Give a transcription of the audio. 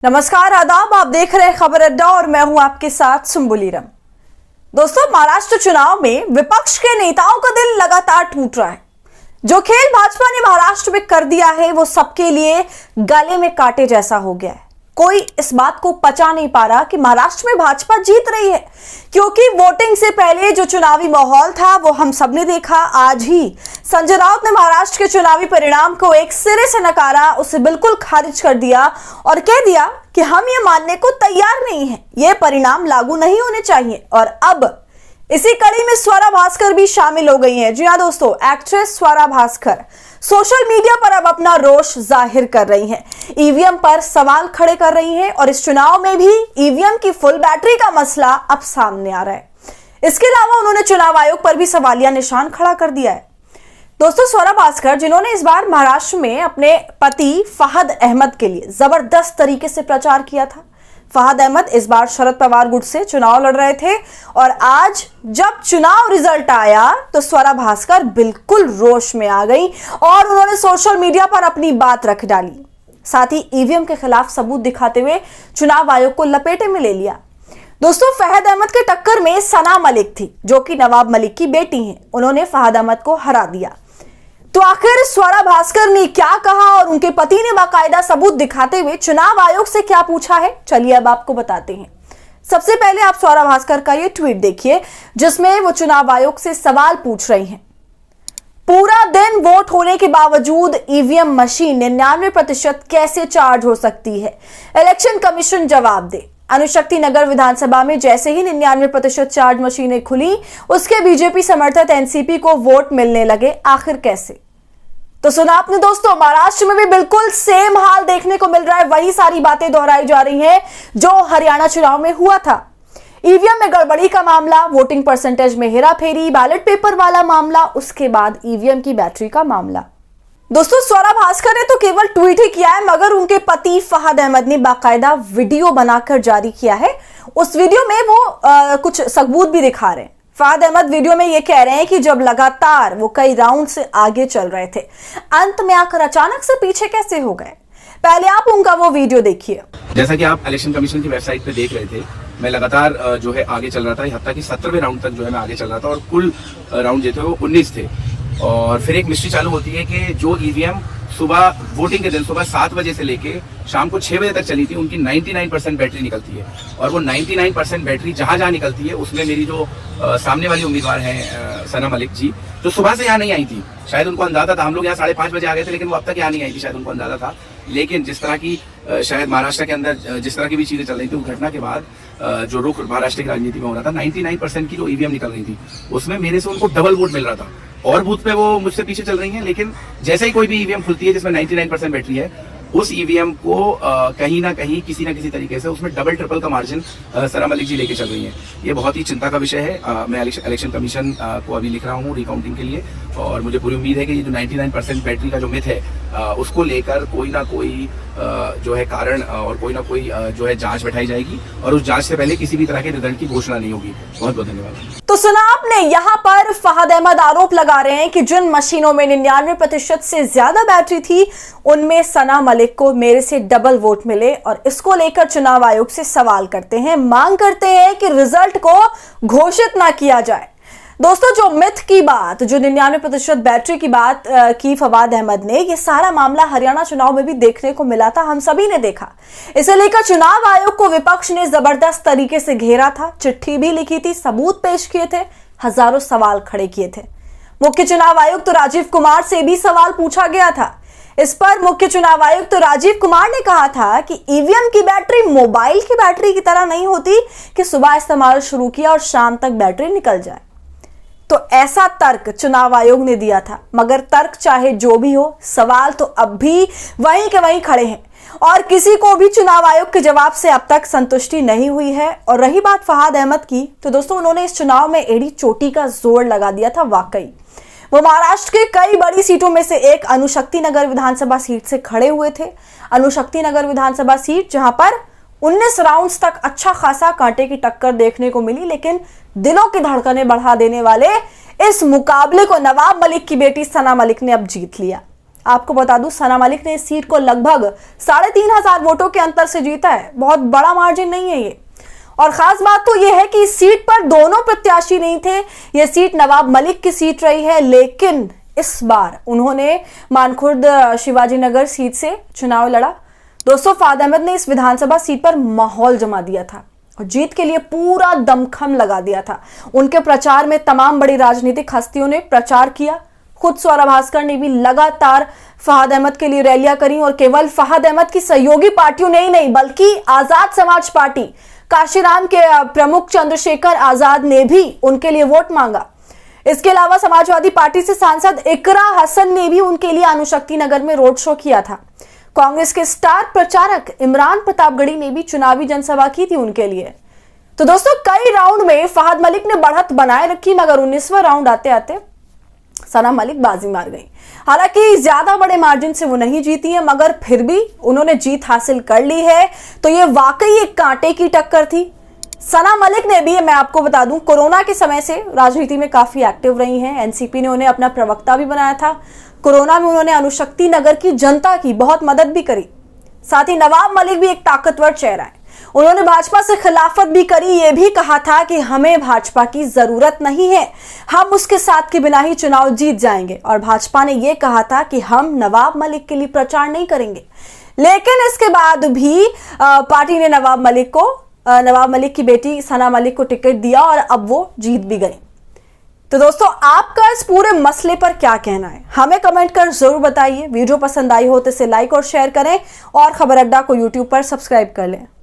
नमस्कार, आदाब। आप देख रहे हैं खबर अड्डा और मैं हूं आपके साथ सुम्बुलीरम। दोस्तों, महाराष्ट्र चुनाव में विपक्ष के नेताओं का दिल लगातार टूट रहा है। जो खेल भाजपा ने महाराष्ट्र में कर दिया है वो सबके लिए गले में कांटे जैसा हो गया है। कोई इस बात को पचा नहीं पा रहा कि महाराष्ट्र में भाजपा जीत रही है, क्योंकि वोटिंग से पहले जो चुनावी माहौल था वो हम सबने देखा। आज ही संजय राउत ने महाराष्ट्र के चुनावी परिणाम को एक सिरे से नकारा, उसे बिल्कुल खारिज कर दिया और कह दिया कि हम ये मानने को तैयार नहीं हैं, ये परिणाम लागू नहीं होने चाहिए। और अब इसी कड़ी में स्वरा भास्कर भी शामिल हो गई हैं। जी हाँ दोस्तों, actress Swara Bhaskar social media पर अब अपना रोष जाहिर कर रही हैं, ईवीएम पर सवाल खड़े कर रही हैं और इस चुनाव में भी ईवीएम की फुल बैटरी का मसला अब सामने आ रहा है। इसके अलावा उन्होंने चुनाव आयोग पर भी सवालिया निशान खड़ा कर दिया है। दोस्तों, स्वरा भास्कर जिन्होंने इस बार महाराष्ट्र में अपने पति फहद अहमद के लिए जबरदस्त तरीके से प्रचार किया था। फहद अहमद इस बार शरद पवार गुट से चुनाव लड़ रहे थे और आज जब चुनाव रिजल्ट आया तो स्वरा भास्कर बिल्कुल रोष में आ गई और उन्होंने सोशल मीडिया पर अपनी बात रख डाली। साथ ही ईवीएम के खिलाफ सबूत दिखाते हुए चुनाव आयोग को लपेटे में ले लिया। दोस्तों, फहद अहमद के टक्कर में सना मलिक थी, जो कि नवाब मलिक की बेटी हैं। उन्होंने फहद अहमद को हरा दिया। तो आखिर स्वरा भास्कर ने क्या कहा और उनके पति ने बाकायदा सबूत दिखाते हुए चुनाव आयोग से क्या पूछा है, चलिए अब आपको बताते हैं। सबसे पहले आप स्वरा भास्कर का ये ट्वीट देखिए, जिसमें वो चुनाव आयोग से सवाल पूछ रही हैं। पूरा दिन वोट होने के बावजूद ईवीएम मशीन 99% कैसे चार्ज हो सकती है? इलेक्शन कमीशन जवाब दे। अनुशक्ति नगर विधानसभा में जैसे ही 99% चार्ज मशीनें खुली, उसके बीजेपी समर्थित एनसीपी को वोट मिलने लगे। आखिर कैसे? तो सुना आपने दोस्तों, महाराष्ट्र में भी बिल्कुल सेम हाल देखने को मिल रहा है। वही सारी बातें दोहराई जा रही हैं जो हरियाणा चुनाव में हुआ था। ईवीएम में गड़बड़ी का मामला, वोटिंग परसेंटेज में हेराफेरी, बैलेट पेपर वाला मामला, उसके बाद ईवीएम की बैटरी का मामला। दोस्तों, स्वरा भास्कर ने तो केवल ट्वीट ही किया है, मगर उनके पति फहद अहमद ने बाकायदा वीडियो बनाकर जारी किया है। उस वीडियो में वो कुछ सबूत भी दिखा रहे हैं। फहद अहमद वीडियो में ये कह रहे हैं कि जब लगातार वो कई राउंड से आगे चल रहे थे, अंत में आकर अचानक से पीछे कैसे हो गए। पहले आप उनका वो वीडियो देखिए। जैसा कि आप इलेक्शन कमीशन की वेबसाइट पे देख रहे थे, मैं लगातार जो है आगे चल रहा था। यहाँ तक कि 17वें राउंड तक जो है मैं आगे चल रहा था और कुल राउंड जो थे वो 19 थे। और फिर एक मिस्ट्री चालू होती है कि जो ईवीएम सुबह वोटिंग के दिन सुबह 7 बजे से लेके शाम को 6 बजे तक चली थी, उनकी 99% बैटरी निकलती है। और वो 99% बैटरी जहां जहां निकलती है उसमें मेरी जो सामने वाली उम्मीदवार हैं सना मलिक जी, जो सुबह से यहाँ नहीं आई थी, शायद उनको अंदाजा था। हम लोग यहाँ 5:30 बजे आ गए थे, लेकिन वो अब तक यहाँ नहीं आई थी, शायद उनको अंदाजा था। लेकिन जिस तरह की शायद महाराष्ट्र के अंदर जिस तरह की भी चीजें चल रही थी, उस घटना के बाद जो रुख महाराष्ट्र की राजनीति में हो रहा था, 99% की जो ईवीएम निकल रही थी उसमें मेरे से उनको डबल वोट मिल रहा था। और बूथ पे वो मुझसे पीछे चल रही हैं, लेकिन जैसे ही कोई भी ईवीएम खुलती है जिसमें 99% बैटरी है, उस ईवीएम को कहीं ना कहीं किसी ना किसी तरीके से उसमें डबल ट्रिपल का मार्जिन सना मलिक जी लेके चल रही हैं। ये बहुत ही चिंता का विषय है। मैं इलेक्शन कमीशन को अभी लिख रहा हूँ रिकाउंटिंग के लिए, और मुझे पूरी उम्मीद है कि ये जो 99% बैटरी का जो मिथ है उसको लेकर कोई ना कोई जो है कारण और कोई ना कोई जो है जांच बैठाई जाएगी और उस जांच से पहले किसी भी तरह के रिजल्ट की घोषणा नहीं होगी। बहुत बहुत धन्यवाद। तो सुना आपने, यहाँ पर फहद अहमद आरोप लगा रहे हैं कि जिन मशीनों में 99% से ज्यादा बैटरी थी, उनमें सना मलिक को मेरे से डबल वोट मिले और इसको लेकर चुनाव आयोग से सवाल करते हैं, मांग करते हैं कि रिजल्ट को घोषित ना किया जाए। दोस्तों, जो मिथ की बात, जो 99% बैटरी की बात की फवाद अहमद ने, ये सारा मामला हरियाणा चुनाव में भी देखने को मिला था, हम सभी ने देखा। इसे लेकर चुनाव आयोग को विपक्ष ने जबरदस्त तरीके से घेरा था, चिट्ठी भी लिखी थी, सबूत पेश किए थे, हजारों सवाल खड़े किए थे। मुख्य चुनाव आयुक्त राजीव कुमार से भी सवाल पूछा गया था। इस पर मुख्य चुनाव आयुक्त राजीव कुमार ने कहा था कि ईवीएम की बैटरी मोबाइल की बैटरी की तरह नहीं होती कि सुबह इस्तेमाल शुरू किया और शाम तक बैटरी निकल जाए। तो ऐसा तर्क चुनाव आयोग ने दिया था, मगर तर्क चाहे जो भी हो, सवाल तो अब भी वहीं के वहीं खड़े हैं और किसी को भी चुनाव आयोग के जवाब से अब तक संतुष्टि नहीं हुई है। और रही बात फहद अहमद की, तो दोस्तों उन्होंने इस चुनाव में एड़ी चोटी का जोर लगा दिया था। वाकई वो महाराष्ट्र के कई बड़ी सीटों में से एक अनुशक्ति नगर विधानसभा सीट से खड़े हुए थे। अनुशक्ति नगर विधानसभा सीट जहां पर 19 राउंड्स तक अच्छा खासा कांटे की टक्कर देखने को मिली, लेकिन दिलों की धड़कनें बढ़ा देने वाले इस मुकाबले को नवाब मलिक की बेटी सना मलिक ने अब जीत लिया। आपको बता दूं, सना मलिक ने इस सीट को लगभग 3,500 वोटों के अंतर से जीता है। बहुत बड़ा मार्जिन नहीं है ये। और खास बात तो यह है कि इस सीट पर दोनों प्रत्याशी नहीं थे। यह सीट नवाब मलिक की सीट रही है, लेकिन इस बार उन्होंने मानखुर्द शिवाजी नगर सीट से चुनाव लड़ा। दोस्तों, फहाद अहमद ने इस विधानसभा सीट पर माहौल जमा दिया था और जीत के लिए पूरा दमखम लगा दिया था। उनके प्रचार में तमाम बड़ी राजनीतिक हस्तियों ने प्रचार किया। खुद स्वरा भास्कर ने भी लगातार फहाद अहमद के लिए रैलियां करी और केवल फहाद अहमद की सहयोगी पार्टियों ने ही नहीं बल्कि आजाद समाज पार्टी काशीराम के प्रमुख चंद्रशेखर आजाद ने भी उनके लिए वोट मांगा। इसके अलावा समाजवादी पार्टी से सांसद इकरा हसन ने भी उनके लिए अणुशक्ति नगर में रोड शो किया था। कांग्रेस के स्टार प्रचारक इमरान प्रतापगढ़ी ने भी चुनावी जनसभा की थी उनके लिए। तो दोस्तों, कई राउंड में फहाद मलिक ने बढ़त बनाए रखी, मगर 19वां राउंड आते आते सना मलिक बाजी मार गई। हालांकि ज्यादा बड़े मार्जिन से वो नहीं जीती है, मगर फिर भी उन्होंने जीत हासिल कर ली है। तो ये वाकई एक कांटे की टक्कर थी। सना मलिक ने भी, मैं आपको बता दूं, कोरोना के समय से राजनीति में काफी एक्टिव रही हैं। एनसीपी ने उन्हें अपना प्रवक्ता भी बनाया था। कोरोना में उन्होंने अणुशक्ति नगर की जनता की बहुत मदद भी करी। साथ ही नवाब मलिक भी एक ताकतवर चेहरा है। उन्होंने भाजपा से खिलाफत भी करी, ये भी कहा था कि हमें भाजपा की जरूरत नहीं है, हम उसके साथ के बिना ही चुनाव जीत जाएंगे। और भाजपा ने यह कहा था कि हम नवाब मलिक के लिए प्रचार नहीं करेंगे। लेकिन इसके बाद भी पार्टी ने नवाब मलिक की बेटी सना मलिक को टिकट दिया और अब वो जीत भी गई। तो दोस्तों, आपका इस पूरे मसले पर क्या कहना है, हमें कमेंट कर जरूर बताइए। वीडियो पसंद आई हो तो इसे लाइक और शेयर करें और खबर अड्डा को यूट्यूब पर सब्सक्राइब कर लें।